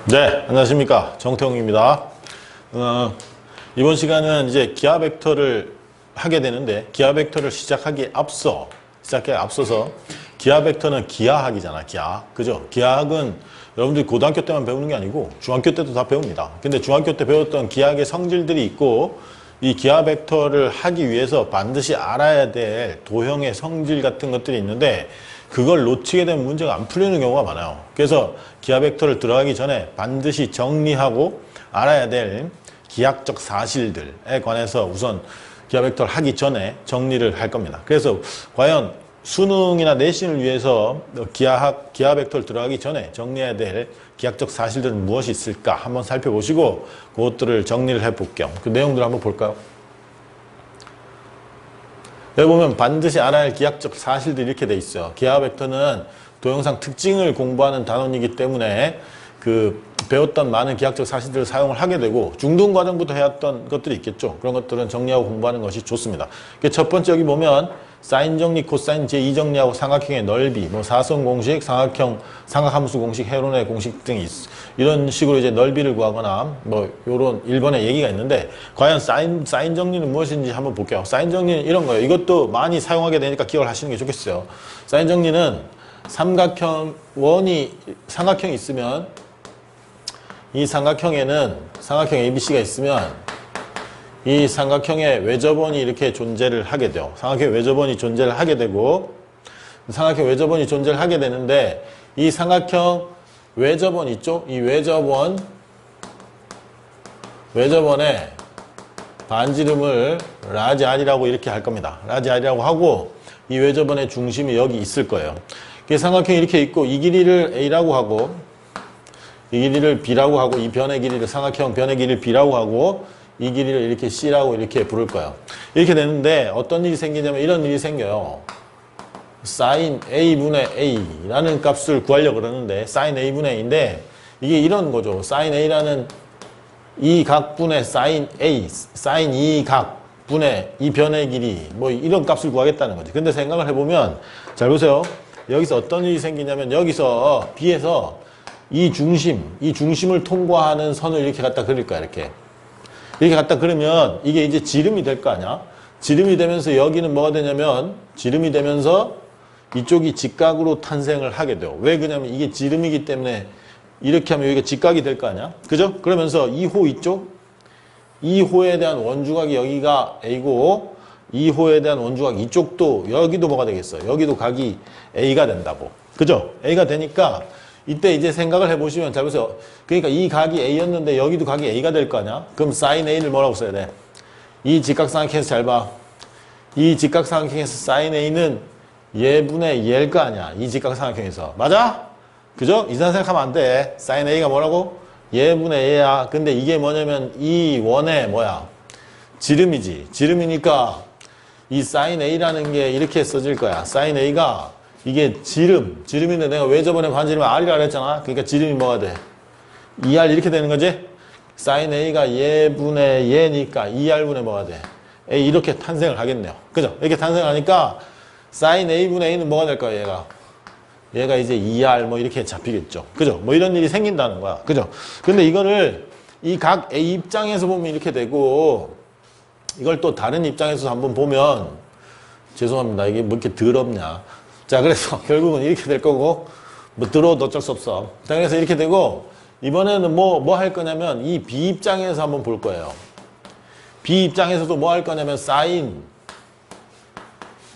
네, 안녕하십니까. 정태웅입니다. 이번 시간은 이제 기하 벡터를 하게 되는데, 기하 벡터를 시작하기에 앞서서 기하 벡터는 기하학이잖아, 기하학. 그죠? 기하학은 여러분들이 고등학교 때만 배우는 게 아니고 중학교 때도 다 배웁니다. 근데 중학교 때 배웠던 기하학의 성질들이 있고, 이 기하 벡터를 하기 위해서 반드시 알아야 될 도형의 성질 같은 것들이 있는데, 그걸 놓치게 되면 문제가 안 풀리는 경우가 많아요. 그래서 기하 벡터를 들어가기 전에 반드시 정리하고 알아야 될 기하학적 사실들에 관해서 우선 기하 벡터를 하기 전에 정리를 할 겁니다. 그래서 과연 수능이나 내신을 위해서 기하 벡터를 들어가기 전에 정리해야 될 기하학적 사실들은 무엇이 있을까 한번 살펴보시고 그것들을 정리를 해볼게요. 그 내용들을 한번 볼까요? 여기 보면 반드시 알아야 할 기하학적 사실들이 이렇게 돼 있어요. 기하 벡터는 도형상 특징을 공부하는 단원이기 때문에 배웠던 많은 기하학적 사실들을 사용을 하게 되고 중등 과정부터 해왔던 것들이 있겠죠. 그런 것들은 정리하고 공부하는 것이 좋습니다. 첫 번째 여기 보면 사인 정리, 코사인 제2 정리하고 삼각형의 넓이, 사선 공식, 삼각함수 공식, 헤론의 공식 등이 이런 식으로 이제 넓이를 구하거나 요런 1번의 얘기가 있는데 과연 사인 정리는 무엇인지 한번 볼게요. 사인 정리는 이런 거예요. 이것도 많이 사용하게 되니까 기억을 하시는 게 좋겠어요. 사인 정리는 삼각형이 있으면 이 삼각형에는 삼각형 ABC가 있으면 이 삼각형의 외접원이 이렇게 존재를 하게 돼요. 삼각형 외접원이 존재를 하게 되고 삼각형 외접원이 존재를 하게 되는데 이 삼각형 외접원 있죠? 이 외접원의 반지름을 라지 R이라고 이렇게 할 겁니다. 라지 R이라고 하고 이 외접원의 중심이 여기 있을 거예요. 삼각형이 이렇게 있고 이 길이를 A라고 하고 이 길이를 B라고 하고 이 변의 길이를 삼각형 변의 길이를 B라고 하고 이 길이를 이렇게 C라고 이렇게 부를 거예요. 이렇게 되는데 어떤 일이 생기냐면 이런 일이 생겨요. sin A분의 A라는 값을 구하려고 그러는데 sin A분의 A인데 이게 이런 거죠. sin A라는 이 각분의 sin A, sin 이 각분의 이 변의 길이 이런 값을 구하겠다는 거지. 근데 생각을 해보면 잘 보세요. 여기서 어떤 일이 생기냐면 여기서 B에서 이 중심을 통과하는 선을 이렇게 갖다 그릴 거야. 이렇게 갖다 그리면 이게 이제 지름이 될 거 아니야? 지름이 되면서 여기는 뭐가 되냐면 지름이 되면서 이쪽이 직각으로 탄생을 하게 돼요. 왜 그러냐면 이게 지름이기 때문에 이렇게 하면 여기가 직각이 될 거 아니야? 그죠? 그러면서 이 호 있죠? 이 호에 대한 원주각이 여기가 A고 이 호에 대한 원주각 이쪽도 여기도 뭐가 되겠어? 여기도 각이 A가 된다고. 그죠? A가 되니까 이때 이제 생각을 해보시면 잘 보세요. 그러니까 이 각이 A였는데 여기도 각이 A가 될 거 아니야? 그럼 sin A를 뭐라고 써야 돼? 이 직각삼각형에서 잘 봐. 이 직각삼각형에서 sin A는 얘분의 얘일 거 아니야? 이 직각삼각형에서. 맞아? 그죠? 이상한 생각하면 안 돼. sin A가 뭐라고? 얘분의 얘야. 근데 이게 뭐냐면 이 원의 지름이지. 지름이니까 이 sin A라는 게 이렇게 써질 거야. sin A가 이게 지름인데 내가 왜 저번에 반지름을 R이라 그랬잖아. 그러니까 지름이 뭐가 돼? 2R 이렇게 되는 거지? sin A가 얘분의 얘니까 2R분의 뭐가 돼? A 이렇게 탄생을 하겠네요. 그죠? 이렇게 탄생하니까 sin A분의 A는 뭐가 될 거야, 얘가 이제 2R 이렇게 잡히겠죠. 그죠? 이런 일이 생긴다는 거야. 그죠? 근데 이거를 이 각 A 입장에서 보면 이렇게 되고 이걸 또 다른 입장에서 한번 보면 죄송합니다. 이게 뭐 이렇게 더럽냐. 자, 그래서 결국은 이렇게 될 거고, 들어도 어쩔 수 없어. 자, 그래서 이렇게 되고, 이번에는 뭐 할 거냐면, 이 B 입장에서 한번 볼 거예요. B 입장에서도 뭐 할 거냐면, sin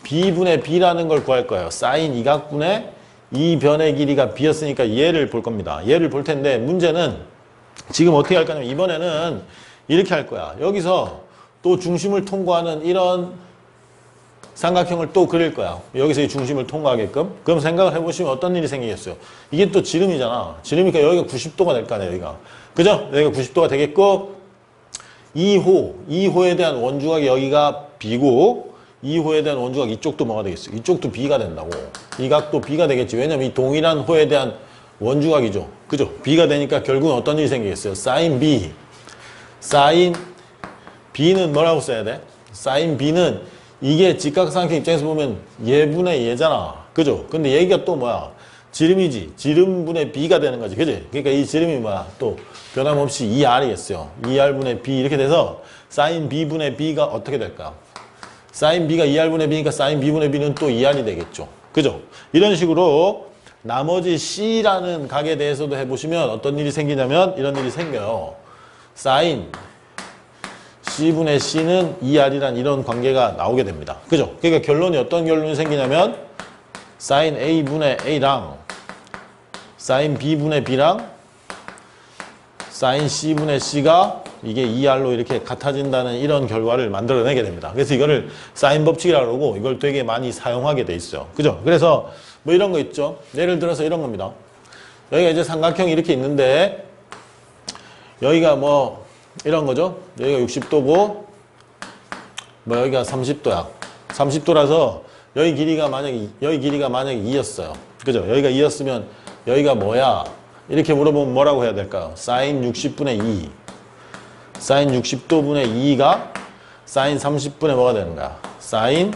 B분의 B라는 걸 구할 거예요. sin 이 각분의 이 변의 길이가 B였으니까 얘를 볼 겁니다. 얘를 볼 텐데, 문제는 지금 어떻게 할 거냐면, 이번에는 이렇게 할 거야. 여기서 또 중심을 통과하는 이런 삼각형을 또 그릴 거야. 여기서 이 중심을 통과하게끔. 그럼 생각을 해보시면 어떤 일이 생기겠어요? 이게 또 지름이잖아. 지름이니까 여기가 90도가 될 거 아니야, 여기가. 그죠? 여기가 90도가 되겠고, 이 호에 대한 원주각이 여기가 B고, 이 호에 대한 원주각 이쪽도 뭐가 되겠어? 이쪽도 B가 된다고. 이 각도 B가 되겠지. 왜냐면 이 동일한 호에 대한 원주각이죠. 그죠? B가 되니까 결국은 어떤 일이 생기겠어요? sin B. sin B는 뭐라고 써야 돼? sin B는 이게 직각삼각형 입장에서 보면 얘분의 얘잖아. 그죠? 근데 얘가 또 뭐야? 지름이지. 지름분의 b가 되는 거지. 그지? 그러니까 이 지름이 뭐야? 또 변함없이 2r이겠어요. 2r분의 b 이렇게 돼서 sin b분의 b가 어떻게 될까? sin b가 2r분의 b니까 sin b분의 b는 또 2r이 되겠죠. 그죠? 이런 식으로 나머지 c라는 각에 대해서도 해보시면 어떤 일이 생기냐면 이런 일이 생겨요. sin c분의 c는 2r이란 이런 관계가 나오게 됩니다. 그죠? 그러니까 결론이 어떤 결론이 생기냐면 sin a분의 a랑 sin b분의 b랑 sin c분의 c가 이게 2r로 이렇게 같아진다는 이런 결과를 만들어내게 됩니다. 그래서 이거를 사인 법칙이라고 그러고 이걸 되게 많이 사용하게 돼 있어요. 그죠? 그래서 뭐 이런 거 있죠. 예를 들어서 이런 겁니다. 여기가 이제 삼각형이 이렇게 있는데 여기가 뭐 이런 거죠. 여기가 60도고 뭐 여기가 30도야. 30도라서 여기 길이가 만약에 2였어요. 그죠? 여기가 2였으면 여기가 뭐야? 이렇게 물어보면 뭐라고 해야 될까요? 사인 60분의 2. 사인 60도분의 2가 사인 30분의 뭐가 되는 거야? 사인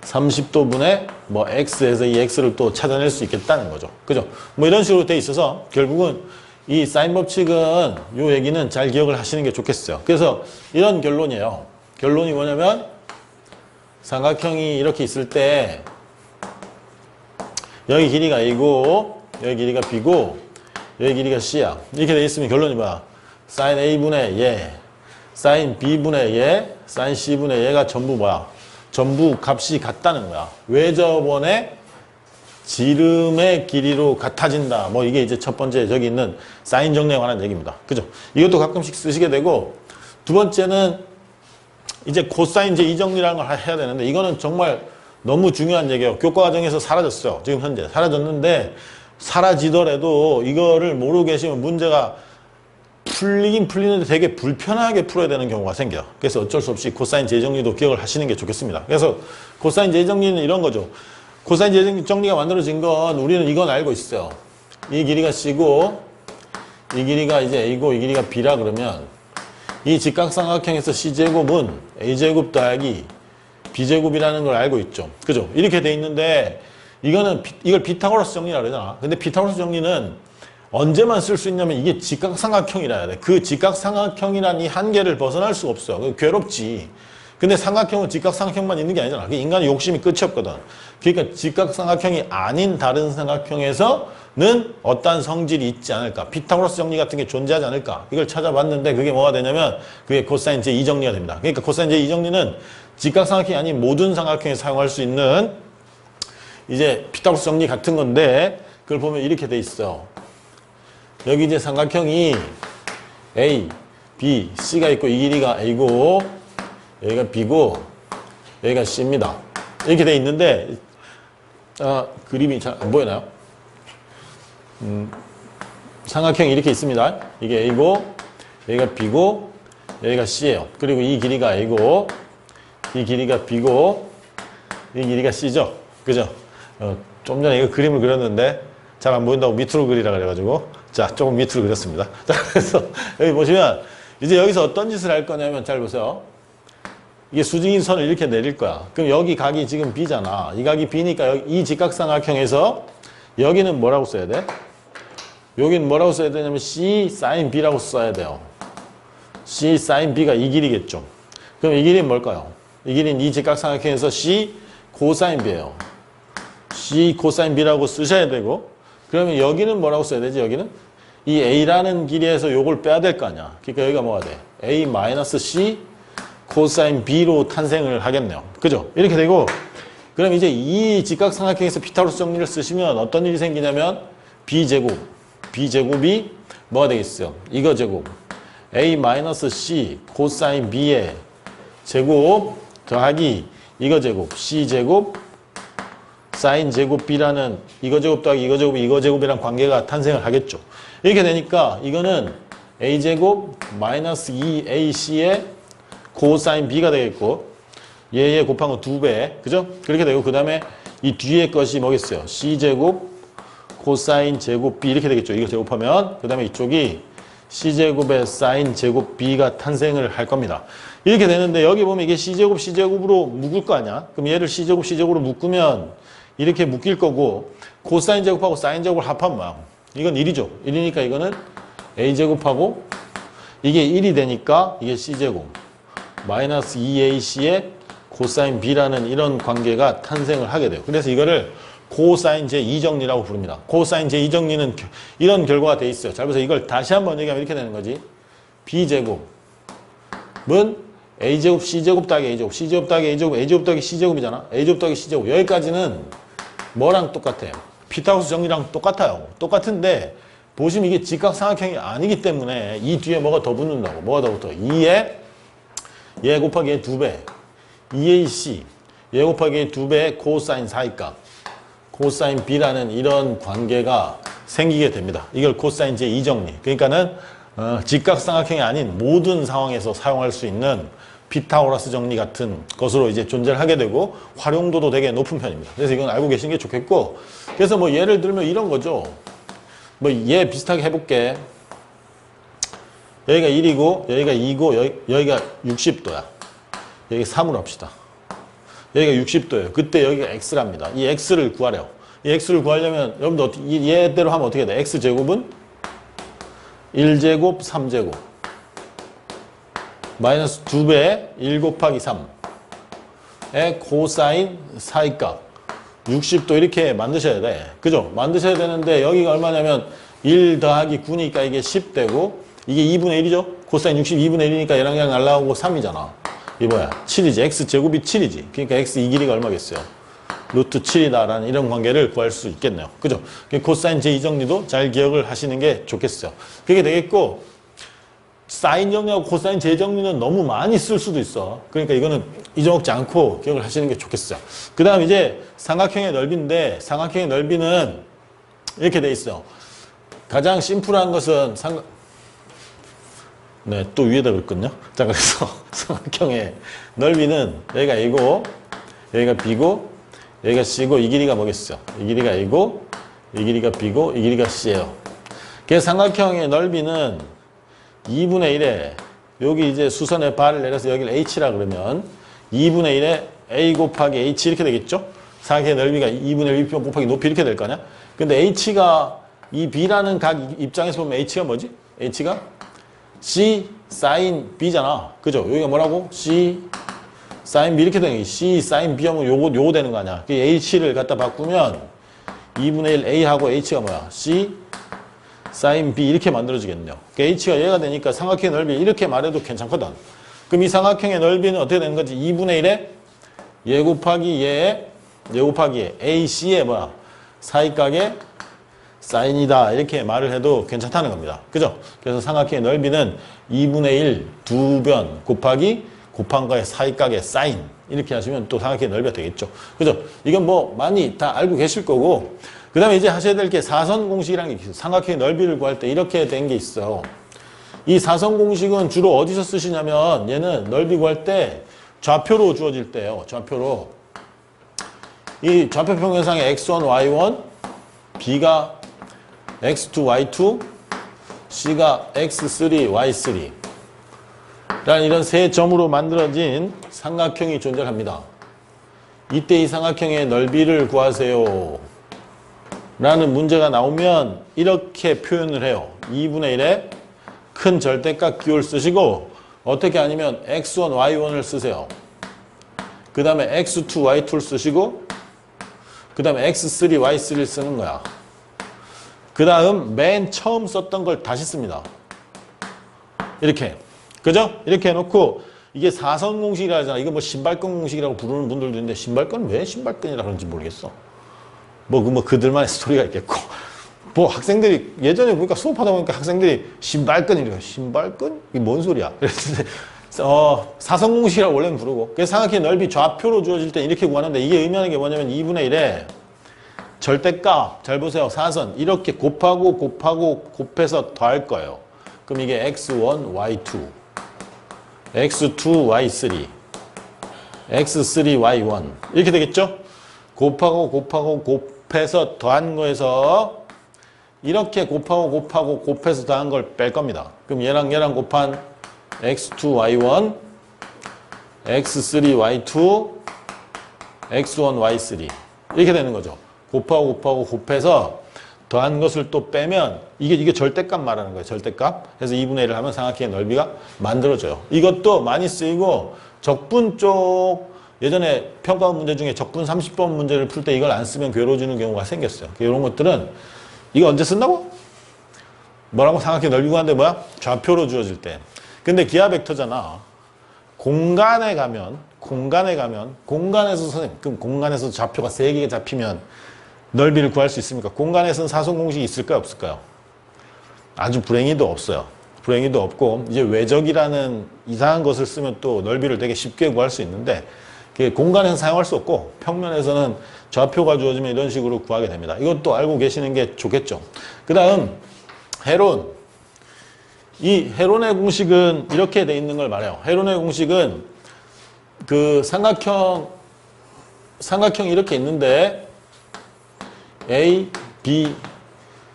30도분의 뭐 x에서 이 x를 또 찾아낼 수 있겠다는 거죠. 그죠? 뭐 이런 식으로 돼 있어서 결국은 이 사인 법칙은 요 얘기는 잘 기억을 하시는 게 좋겠어요. 그래서 이런 결론이에요. 결론이 뭐냐면 삼각형이 이렇게 있을 때 여기 길이가 a고 여기 길이가 b고 여기 길이가 c야. 이렇게 돼 있으면 결론이 뭐야? sin a분의 얘, sin b분의 얘, sin c분의 얘가 전부 뭐야? 전부 값이 같다는 거야. 외접원의 지름의 길이로 같아진다. 뭐 이게 이제 첫 번째 저기 있는 사인 정리에 관한 얘기입니다. 그죠? 이것도 가끔씩 쓰시게 되고 두 번째는 이제 코사인 제2 정리라는 걸 해야 되는데 이거는 정말 너무 중요한 얘기예요. 교과 과정에서 사라졌어요. 지금 현재 사라졌는데 사라지더라도 이거를 모르고 계시면 문제가 풀리긴 풀리는데 되게 불편하게 풀어야 되는 경우가 생겨요. 그래서 어쩔 수 없이 코사인 재정리도 기억을 하시는 게 좋겠습니다. 그래서 코사인 재정리는 이런 거죠. 코사인 재정리가 만들어진 건 우리는 이건 알고 있어요. 이 길이가 c고 이 길이가 이제 a고 이 길이가 b라 그러면 이 직각삼각형에서 c제곱은 a제곱 더하기 b제곱이라는 걸 알고 있죠. 그죠? 이렇게 돼 있는데 이걸 피타고라스 정리라고 그러잖아. 근데 피타고라스 정리는 언제만 쓸 수 있냐면 이게 직각삼각형이라 해야 돼. 그 직각삼각형이란 이 한계를 벗어날 수가 없어. 괴롭지. 근데 삼각형은 직각삼각형만 있는 게 아니잖아. 인간의 욕심이 끝이 없거든. 그러니까 직각삼각형이 아닌 다른 삼각형에서는 어떠한 성질이 있지 않을까. 피타고라스 정리 같은 게 존재하지 않을까. 이걸 찾아봤는데 그게 뭐가 되냐면 그게 코사인 제2 정리가 됩니다. 그러니까 코사인 제2 정리는 직각삼각형이 아닌 모든 삼각형에 사용할 수 있는 이제 피타고라스 정리 같은 건데 그걸 보면 이렇게 돼 있어. 여기 이제 삼각형이 A, B, C가 있고 이 길이가 A고 여기가 B고 여기가 C입니다. 이렇게 돼 있는데 그림이 잘 안 보이나요? 삼각형이 이렇게 있습니다. 이게 A고 여기가 B고 여기가 C예요. 그리고 이 길이가 A고 이 길이가 B고 이 길이가 C죠. 그죠? 좀 전에 이거 그림을 그렸는데 잘 안 보인다고 밑으로 그리라 그래가지고 자 조금 밑으로 그렸습니다. 자 그래서 여기 보시면 이제 여기서 어떤 짓을 할 거냐면 잘 보세요. 이게 수직인 선을 이렇게 내릴 거야. 그럼 여기 각이 지금 B잖아. 이 각이 B니까 이 직각삼각형에서 여기는 뭐라고 써야 돼? 여기는 뭐라고 써야 되냐면 C sin B라고 써야 돼요. C sin B가 이 길이겠죠. 그럼 이 길이는 뭘까요? 이 길이는 이 직각삼각형에서 C 코사인 B예요. C 코사인 B라고 쓰셔야 되고 그러면 여기는 뭐라고 써야 되지? 여기는 이 A라는 길이에서 요걸 빼야 될 거 아니야. 그러니까 여기가 뭐가 돼? A-C 코사인 B로 탄생을 하겠네요. 그죠? 이렇게 되고 그럼 이제 이 직각삼각형에서 피타고라스 정리를 쓰시면 어떤 일이 생기냐면 B제곱이 뭐가 되겠어요? 이거 제곱 A-C 코사인 B의 제곱 더하기 이거 제곱 C제곱 사인 제곱 B라는 이거 제곱 더하기 이거 제곱이 이거 제곱이란 관계가 탄생을 하겠죠. 이렇게 되니까 이거는 A제곱 마이너스 2AC의 코사인 B가 되겠고 얘 곱한 거 2배. 그죠? 그렇게 되고 그 다음에 이 뒤에 것이 뭐겠어요? C제곱 코사인 제곱 B 이렇게 되겠죠. 이거 제곱하면 그 다음에 이쪽이 C제곱의 사인 제곱 B가 탄생을 할 겁니다. 이렇게 되는데 여기 보면 이게 C제곱으로 묶을 거 아니야? 그럼 얘를 C제곱으로 묶으면 이렇게 묶일 거고 코사인 제곱하고 사인 제곱을 합하면 뭐야? 이건 1이죠. 1이니까 이거는 a제곱하고 이게 1이 되니까 이게 c제곱 마이너스 2ac의 코사인 b라는 이런 관계가 탄생을 하게 돼요. 그래서 이거를 코사인 제2정리라고 부릅니다. 코사인 제2정리는 이런 결과가 돼 있어요. 잘 보세요. 이걸 다시 한번 얘기하면 이렇게 되는 거지. b제곱은 a제곱 c제곱 더하기 a제곱 c제곱 더하기 a제곱 a제곱 더하기 c제곱이잖아. a제곱 더하기 c제곱 여기까지는 뭐랑 똑같아요? 피타고라스 정리랑 똑같아요. 똑같은데 보시면 이게 직각삼각형이 아니기 때문에 이 뒤에 뭐가 더 붙는다고. 뭐가 더 붙어? 2에 얘 곱하기 얘 2배 2ac 얘 곱하기 얘 2배의 코사인 사이각 코사인 b라는 이런 관계가 생기게 됩니다. 이걸 코사인 제2정리. 그러니까는 직각삼각형이 아닌 모든 상황에서 사용할 수 있는 피타고라스 정리 같은 것으로 이제 존재를 하게 되고 활용도도 되게 높은 편입니다. 그래서 이건 알고 계시는 게 좋겠고 그래서 뭐 예를 들면 이런 거죠. 뭐 얘 비슷하게 해볼게. 여기가 1이고 여기가 2고 여기가 60도야. 여기 3으로 합시다. 여기가 60도예요. 그때 여기가 x랍니다. 이 x를 구하래요. 이 x를 구하려면 여러분들 얘대로 하면 어떻게 돼? x제곱은 1제곱 3제곱 마이너스 2배 1 곱하기 3의 코사인 사이각 60도 이렇게 만드셔야 돼. 그죠? 만드셔야 되는데 여기가 얼마냐면 1 더하기 9니까 이게 10되고 이게 2분의 1이죠? 코사인 60 2분의 1이니까 얘랑 얘랑 날라오고 3이잖아. 이게 뭐야? 7이지. x제곱이 7이지. 그러니까 x 이 길이가 얼마겠어요? 루트 7이다라는 이런 관계를 구할 수 있겠네요. 그죠? 코사인 제2정리도 잘 기억을 하시는 게 좋겠어요. 그게 되겠고 사인 정리하고 코사인 제2정리는 너무 많이 쓸 수도 있어. 그러니까 이거는 잊어먹지 않고 기억을 하시는 게 좋겠어요. 그 다음 이제 삼각형의 넓이인데 삼각형의 넓이는 이렇게 돼 있어요. 가장 심플한 것은 네, 또 위에다 그랬거든요. 자, 그래서 삼각형의 넓이는 여기가 A고 여기가 B고 여기가 C고 이 길이가 뭐겠어요? 이 길이가 A고 이 길이가 B고 이 길이가 C예요. 그래서 삼각형의 넓이는 2분의 1에 여기 이제 수선의 발을 내려서 여기를 H라 그러면 2분의 1에 A 곱하기 H 이렇게 되겠죠? 삼각형의 넓이가 2분의 1 곱하기 높이 이렇게 될 거 아니야? 근데 H가 이 B라는 각 입장에서 보면 H가 뭐지? H가 C 사인 B잖아. 그죠? 여기가 뭐라고? C 사인 B 이렇게 되는 게 C 사인 B 하면 요거 되는 거 아니야? H를 갖다 바꾸면 2분의 1 A하고 H가 뭐야? C 사인 B 이렇게 만들어지겠네요. H가 얘가 되니까 삼각형의 넓이 이렇게 말해도 괜찮거든. 그럼 이 삼각형의 넓이는 어떻게 되는 거지? 2분의 1에 얘 곱하기 얘 곱하기 얘 AC의 뭐야? 사이각의 사인이다. 이렇게 말을 해도 괜찮다는 겁니다. 그죠? 그래서 삼각형의 넓이는 2분의 1 2변 곱하기 곱한 거의 사이각의 사인 이렇게 하시면 또 삼각형의 넓이가 되겠죠. 그죠? 이건 뭐 많이 다 알고 계실 거고 그 다음에 이제 하셔야 될 게 사선 공식이라는 게 있어요. 삼각형의 넓이를 구할 때 이렇게 된 게 있어요. 이 사선 공식은 주로 어디서 쓰시냐면 얘는 넓이 구할 때 좌표로 주어질 때예요. 좌표로. 이 좌표 평면상의 x1, y1, b가 x2, y2, c가 x3, y3 라는 이런 세 점으로 만들어진 삼각형이 존재합니다. 이때 이 삼각형의 넓이를 구하세요. 라는 문제가 나오면 이렇게 표현을 해요. 2분의 1에 큰 절대값 기호를 쓰시고 어떻게 아니면 x1, y1을 쓰세요. 그 다음에 x2, y2를 쓰시고 그 다음에 x3, y3를 쓰는 거야. 그 다음 맨 처음 썼던 걸 다시 씁니다. 이렇게. 그죠? 이렇게 해놓고 이게 사선 공식이라 하잖아. 이거 뭐 신발끈 공식이라고 부르는 분들도 있는데 신발끈 왜 신발끈이라 그런지 모르겠어. 뭐 그들만의 스토리가 있겠고. 뭐 학생들이 예전에 보니까 수업하다 보니까 학생들이 신발끈이래요. 신발끈? 이게 뭔 소리야? 그랬는데 사선 공식이라고 원래는 부르고. 그래서 삼각형의 넓이 좌표로 주어질 때 이렇게 구하는데 이게 의미하는 게 뭐냐면 2분의 1에 절대값 잘 보세요. 사선 이렇게 곱해서 더할 거예요. 그럼 이게 x1, y2, x2, y3, x3, y1 이렇게 되겠죠? 곱해서 더한 거에서 이렇게 곱해서 더한 걸 뺄 겁니다. 그럼 얘랑 곱한 x2, y1, x3, y2, x1, y3 이렇게 되는 거죠. 곱하고 곱해서 더한 것을 또 빼면 이게 절대값 말하는 거예요. 절대값. 그래서 2분의 1을 하면 삼각형의 넓이가 만들어져요. 이것도 많이 쓰이고 적분 쪽 예전에 평가원 문제 중에 적분 30번 문제를 풀 때 이걸 안 쓰면 괴로워지는 경우가 생겼어요. 이런 것들은 이거 언제 쓴다고? 뭐라고? 삼각형 넓이 구하는데 뭐야? 좌표로 주어질 때. 근데 기하 벡터잖아. 공간에 가면 공간에서 선생님 그럼 공간에서 좌표가 3개가 잡히면 넓이를 구할 수 있습니까? 공간에서는 사선 공식이 있을까요? 없을까요? 아주 불행히도 없어요. 불행히도 없고 이제 외적이라는 이상한 것을 쓰면 또 넓이를 되게 쉽게 구할 수 있는데 공간에서는 사용할 수 없고 평면에서는 좌표가 주어지면 이런 식으로 구하게 됩니다. 이것도 알고 계시는 게 좋겠죠. 그 다음 헤론. 이 헤론의 공식은 이렇게 돼 있는 걸 말해요. 헤론의 공식은 그 삼각형이 이렇게 있는데 A, B,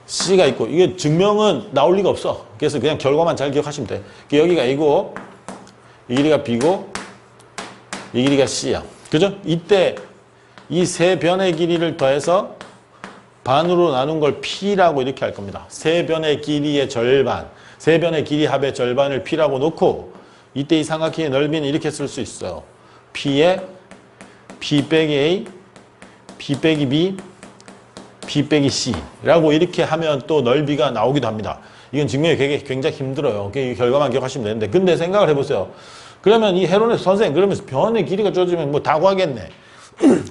C가 있고 이게 증명은 나올 리가 없어. 그래서 그냥 결과만 잘 기억하시면 돼. 여기가 A고 이 길이가 B고 이 길이가 C야. 그죠? 이때 이 세 변의 길이를 더해서 반으로 나눈 걸 P라고 이렇게 할 겁니다. 세 변의 길이의 절반, 세 변의 길이 합의 절반을 P라고 놓고 이때 이 삼각형의 넓이는 이렇게 쓸 수 있어요. P에 B 빼기 A, B 빼기 B, B 빼기 C라고 이렇게 하면 또 넓이가 나오기도 합니다. 이건 증명이 굉장히 힘들어요. 결과만 기억하시면 되는데. 근데 생각을 해보세요. 그러면 이 헤론에서 선생님, 그러면 변의 길이가 주어지면 뭐 다 구하겠네.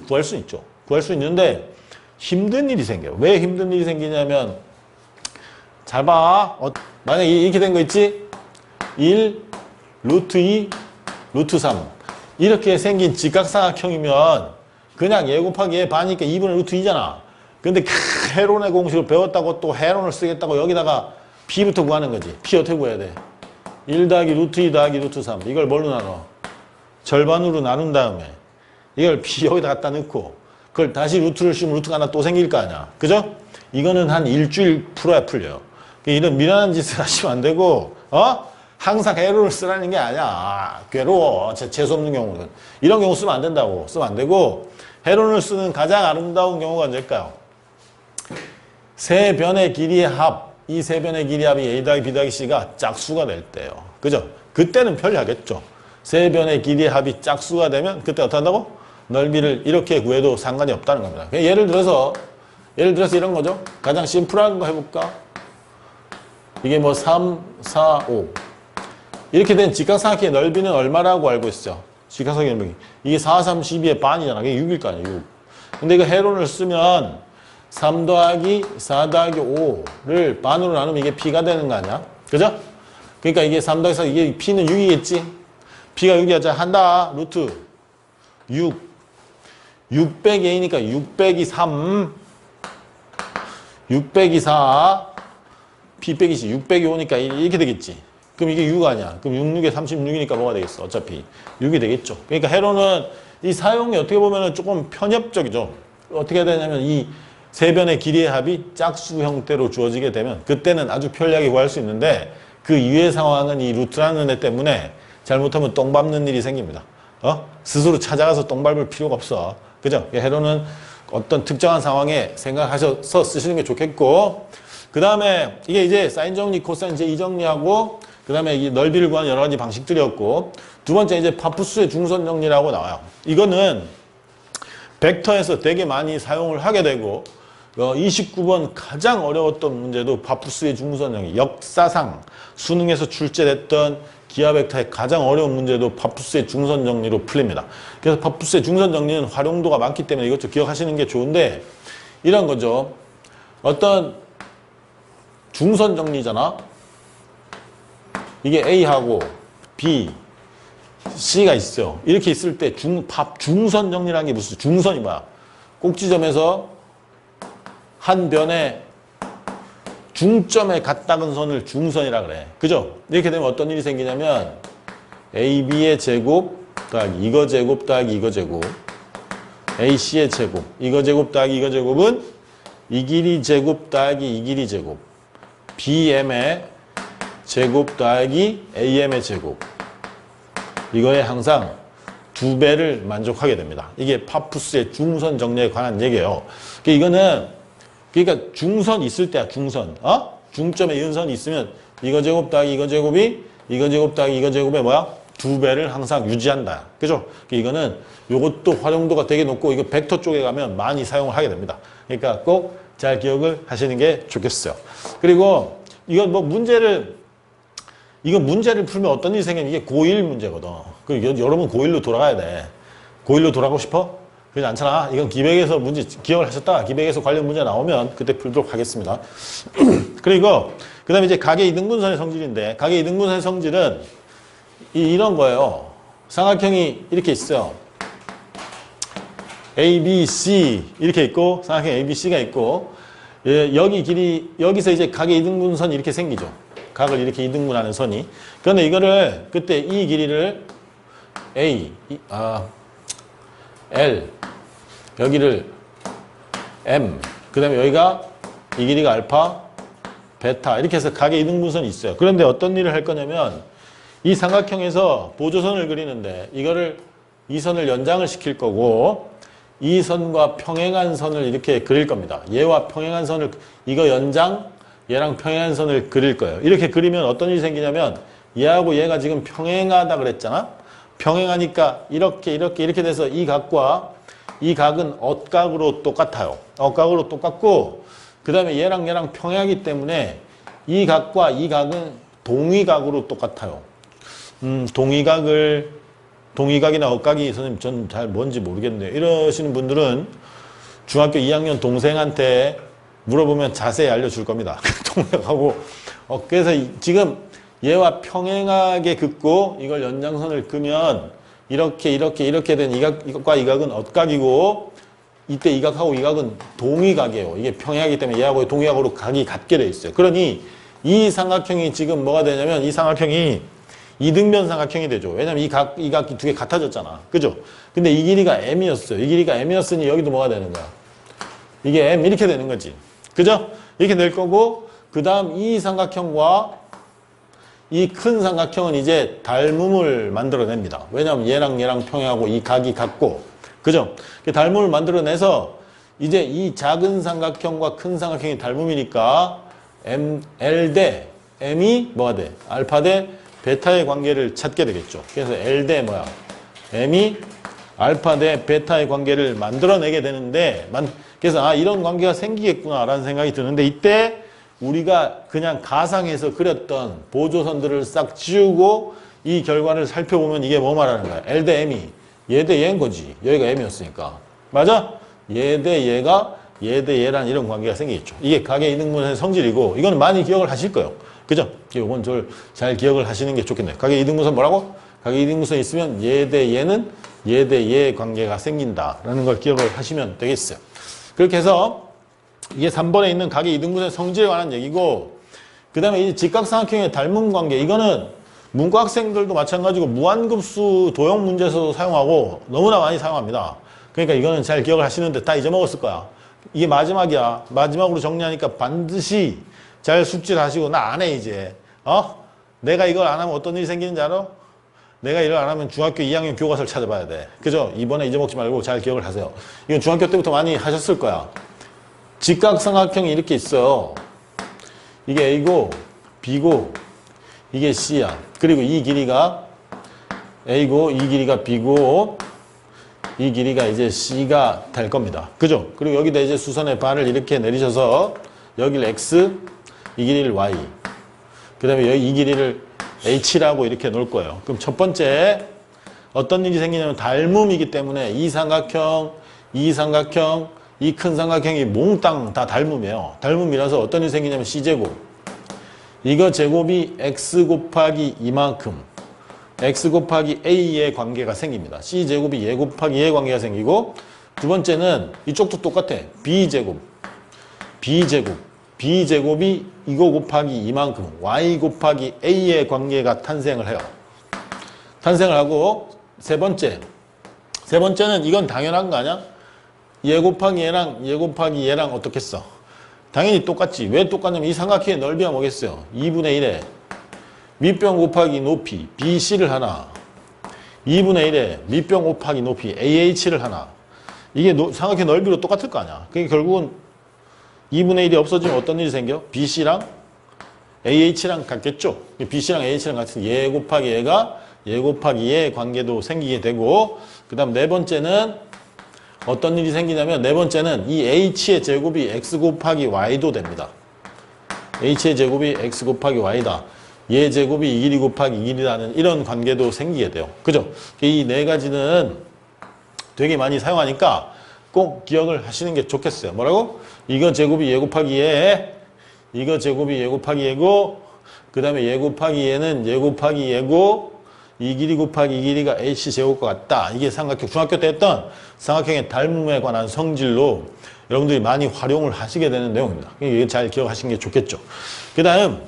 구할 수 있죠. 구할 수 있는데 힘든 일이 생겨요. 왜 힘든 일이 생기냐면 잘 봐. 만약에 이렇게 된 거 있지? 1, 루트 2, 루트 3 이렇게 생긴 직각삼각형이면 그냥 얘 곱하기 얘 반이니까 2분의 루트 2잖아. 근데 헤론의 공식을 배웠다고 또 헤론을 쓰겠다고 여기다가 B부터 구하는 거지. P 어떻게 구해야 돼? 1 더하기 루트 2 더하기 루트 3 이걸 뭘로 나눠? 절반으로 나눈 다음에 이걸 B 여기다 갖다 넣고 그걸 다시 루트를 씌우면 루트가 하나 또 생길 거 아니야. 그죠? 이거는 한 일주일 풀어야 풀려요. 이런 미련한 짓을 하시면 안 되고 항상 헤론을 쓰라는 게 아니야. 괴로워. 재수없는 경우는. 이런 경우 쓰면 안 된다고. 쓰면 안 되고 헤론을 쓰는 가장 아름다운 경우가 언제일까요? 세 변의 길이의 합. 이 세 변의 길이의 합이 A 더하기 B 더하기 C가 짝수가 될 때요. 그죠? 그때는 편리하겠죠. 세 변의 길이의 합이 짝수가 되면 그때 어떻게 한다고? 넓이를 이렇게 구해도 상관이 없다는 겁니다. 예를 들어서 이런 거죠. 가장 심플한 거 해볼까? 이게 뭐 3, 4, 5 이렇게 된 직각삼각형의 넓이는 얼마라고 알고 있죠? 직각삼각형의 넓이. 이게 4, 3, 12의 반이잖아. 이게 6일 거 아니야. 6. 근데 이거 헤론을 쓰면 3 더하기 4 더하기 5를 반으로 나누면 이게 P가 되는 거 아니야? 그죠? 그러니까 이게 3 더하기 4, 이게 P는 6이겠지? P가 6이야. 자, 한다. 루트 6. 6 빼기 A니까 6 빼기 3. 6 빼기 4. P 빼기 C. 6 빼기 5니까 이렇게 되겠지. 그럼 이게 6 아니야. 그럼 6, 6에 36이니까 뭐가 되겠어? 어차피 6이 되겠죠. 그러니까 헤론은 이 사용이 어떻게 보면 조금 편협적이죠. 어떻게 해야 되냐면 이 세 변의 길이의 합이 짝수 형태로 주어지게 되면 그때는 아주 편리하게 구할 수 있는데 그 이외의 상황은 이 루트라는 애 때문에 잘못하면 똥 밟는 일이 생깁니다. 스스로 찾아가서 똥 밟을 필요가 없어. 그죠? 헤론은 어떤 특정한 상황에 생각하셔서 쓰시는 게 좋겠고 그 다음에 이게 이제 사인 정리, 코사인 제2 정리하고 그 다음에 이 넓이를 구하는 여러 가지 방식들이었고 두 번째 이제 파푸스의 중선 정리라고 나와요. 이거는 벡터에서 되게 많이 사용을 하게 되고 29번 가장 어려웠던 문제도 파푸스의 중선 정리, 역사상 수능에서 출제됐던 기하 벡터의 가장 어려운 문제도 파푸스의 중선 정리로 풀립니다. 그래서 파푸스의 중선 정리는 활용도가 많기 때문에 이것 좀 기억하시는 게 좋은데 이런 거죠. 어떤 중선 정리잖아. 이게 A하고 B, C가 있어요. 이렇게 있을 때 중선 정리라는 게 무슨 중선이 뭐야? 꼭지점에서 한 변의 중점에 같다는 선을 중선이라 그래. 그죠? 이렇게 되면 어떤 일이 생기냐면 AB의 제곱 더하기 이거 제곱 더하기 이거 제곱 AC의 제곱 이거 제곱 더하기 이거 제곱은 이 길이 제곱 더하기 이 길이 제곱 BM의 제곱 더하기 AM의 제곱 이거에 항상 2배를 만족하게 됩니다. 이게 파푸스의 중선 정리에 관한 얘기예요. 이거는 그러니까 중선 있을 때야, 중선. 중점에 이은선이 있으면 이거 제곱 더하기 이거 제곱이 이거 제곱 더하기 이거 제곱에 뭐야? 2배를 항상 유지한다. 그죠? 이거는 요것도 활용도가 되게 높고 이거 벡터 쪽에 가면 많이 사용을 하게 됩니다. 그러니까 꼭 잘 기억을 하시는 게 좋겠어요. 그리고 이건 뭐 문제를 풀면 어떤 일이 생기면 이게 고1 문제거든. 그리고 여러분 고1로 돌아가야 돼. 고1로 돌아가고 싶어? 그러지 않잖아. 이건 기백에서 문제 기억을 하셨다. 기백에서 관련 문제 나오면 그때 풀도록 하겠습니다. 그리고 그 다음에 이제 가계 이등분선의 성질인데 가계 이등분선의 성질은 이런 거예요. 삼각형이 이렇게 있어요. A, B, C 이렇게 있고 삼각형 A, B, C가 있고 여기 길이 여기서 이제 가계 이등분선이 이렇게 생기죠. 각을 이렇게 이등분하는 선이. 그런데 이거를 그때 이 길이를 A, L 여기를 M 그 다음에 여기가 이 길이가 알파, 베타 이렇게 해서 가계 이등분선이 있어요. 그런데 어떤 일을 할 거냐면 이 삼각형에서 보조선을 그리는데 이거를 이 선을 연장을 시킬 거고 이 선과 평행한 선을 이렇게 그릴 겁니다. 얘와 평행한 선을 이거 연장 얘랑 평행한 선을 그릴 거예요. 이렇게 그리면 어떤 일이 생기냐면 얘하고 얘가 지금 평행하다 그랬잖아. 평행하니까 이렇게 돼서 이 각과 이 각은 엇각으로 똑같아요. 엇각으로 똑같고 그 다음에 얘랑 평행하기 때문에 이 각과 이 각은 동위각으로 똑같아요. 동위각이나 엇각이 선생님 전 잘 뭔지 모르겠네요. 이러시는 분들은 중학교 2학년 동생한테 물어보면 자세히 알려줄 겁니다. 동력하고 그래서 지금 얘와 평행하게 긋고 이걸 연장선을 그면 이렇게 된 이각과 이 각은 엇각이고 이때 이 각하고 이 각은 동위각이에요. 이게 평행하기 때문에 얘하고 동위각으로 각이 같게 돼 있어요. 그러니 이 삼각형이 지금 뭐가 되냐면 이 삼각형이 이등변 삼각형이 되죠. 왜냐면 이 각이 두 개 같아졌잖아. 그죠? 근데 이 길이가 M이었어요. 이 길이가 M이었으니 여기도 뭐가 되는 거야? 이게 M 이렇게 되는 거지. 그죠? 이렇게 될 거고 그 다음 이 삼각형과 이 큰 삼각형은 이제 닮음을 만들어냅니다. 왜냐하면 얘랑 평행하고 이 각이 같고 그죠? 닮음을 만들어내서 이제 이 작은 삼각형과 큰 삼각형이 닮음이니까 L 대 M이 뭐가 돼? 알파 대 베타의 관계를 찾게 되겠죠. 그래서 L 대 뭐야? M이 알파 대 베타의 관계를 만들어내게 되는데 그래서 이런 관계가 생기겠구나라는 생각이 드는데 이때 우리가 그냥 가상에서 그렸던 보조선들을 싹 지우고 이 결과를 살펴보면 이게 뭐 말하는 거야? L 대 M이 얘 대 얘인 거지. 여기가 M이었으니까. 맞아? 얘 대 얘가 얘 대 얘란 이런 관계가 생기겠죠. 이게 가계 이등분선의 성질이고 이건 많이 기억을 하실 거예요. 그죠? 이건 잘 기억을 하시는 게 좋겠네요. 가계 이등분선 뭐라고? 가계 이등분선 있으면 얘 대 얘는 얘 대 얘의 관계가 생긴다라는 걸 기억을 하시면 되겠어요. 그렇게 해서 이게 3번에 있는 가계 이등분선의 성질에 관한 얘기고 그 다음에 이 직각삼각형의 닮음 관계 이거는 문과 학생들도 마찬가지고 무한급수 도형 문제에서도 사용하고 너무나 많이 사용합니다. 그러니까 이거는 잘 기억을 하시는데 다 잊어먹었을 거야. 이게 마지막이야. 마지막으로 정리하니까 반드시 잘 숙지를 하시고 나 안 해 이제. 내가 이걸 안 하면 어떤 일이 생기는지 알아? 내가 이걸 안 하면 중학교 2학년 교과서를 찾아봐야 돼. 그죠? 이번에 잊어먹지 말고 잘 기억을 하세요. 이건 중학교 때부터 많이 하셨을 거야. 직각삼각형이 이렇게 있어요. 이게 A고 B고 이게 C야. 그리고 이 길이가 A고 이 길이가 B고 이 길이가 이제 C가 될 겁니다. 그죠? 그리고 여기다 이제 수선의 반을 이렇게 내리셔서 여기를 X, 이 길이를 Y. 그 다음에 여기 이 길이를 H라고 이렇게 놓을 거예요. 그럼 첫 번째 어떤 일이 생기냐면 닮음이기 때문에 이 삼각형, 이 큰 삼각형이 몽땅 다 닮음이에요. 닮음이라서 어떤 일이 생기냐면 C제곱. 이거 제곱이 X 곱하기 이만큼. X 곱하기 A의 관계가 생깁니다. C제곱이 얘 곱하기 얘의 관계가 생기고 두 번째는 이쪽도 똑같아. B제곱. B제곱이 이거 곱하기 이만큼 Y 곱하기 A의 관계가 탄생을 해요. 탄생을 하고 세 번째는 이건 당연한 거 아니야? 얘 곱하기 얘랑 어떻겠어? 당연히 똑같지. 왜 똑같냐면 이 삼각형의 넓이가 뭐겠어요? 2분의 1에 밑변 곱하기 높이 BC를 하나 2분의 1에 밑변 곱하기 높이 AH를 하나. 이게 삼각형 넓이로 똑같을 거 아니야. 그러니까 결국은 2분의 1이 없어지면 어떤 일이 생겨? BC랑 AH랑 같겠죠. BC랑 AH랑 같은 얘 곱하기 얘가 얘 곱하기 얘의 관계도 생기게 되고, 그 다음 네 번째는 어떤 일이 생기냐면, 네 번째는 이 H의 제곱이 X 곱하기 Y도 됩니다. H의 제곱이 X 곱하기 Y다. 얘 제곱이 이 길이 곱하기 이 길이라는 이런 관계도 생기게 돼요. 그죠? 이 네 가지는 되게 많이 사용하니까 꼭 기억을 하시는 게 좋겠어요. 뭐라고? 이거 제곱이 얘 곱하기 얘, 이거 제곱이 얘 곱하기 얘고, 그 다음에 얘 곱하기 얘는 얘 곱하기 얘고, 이 길이 곱하기 이 길이가 H 제곱과 같다. 이게 삼각형, 중학교 때 했던 삼각형의 닮음에 관한 성질로 여러분들이 많이 활용을 하시게 되는 내용입니다. 이게 잘 기억하시는 게 좋겠죠. 그 다음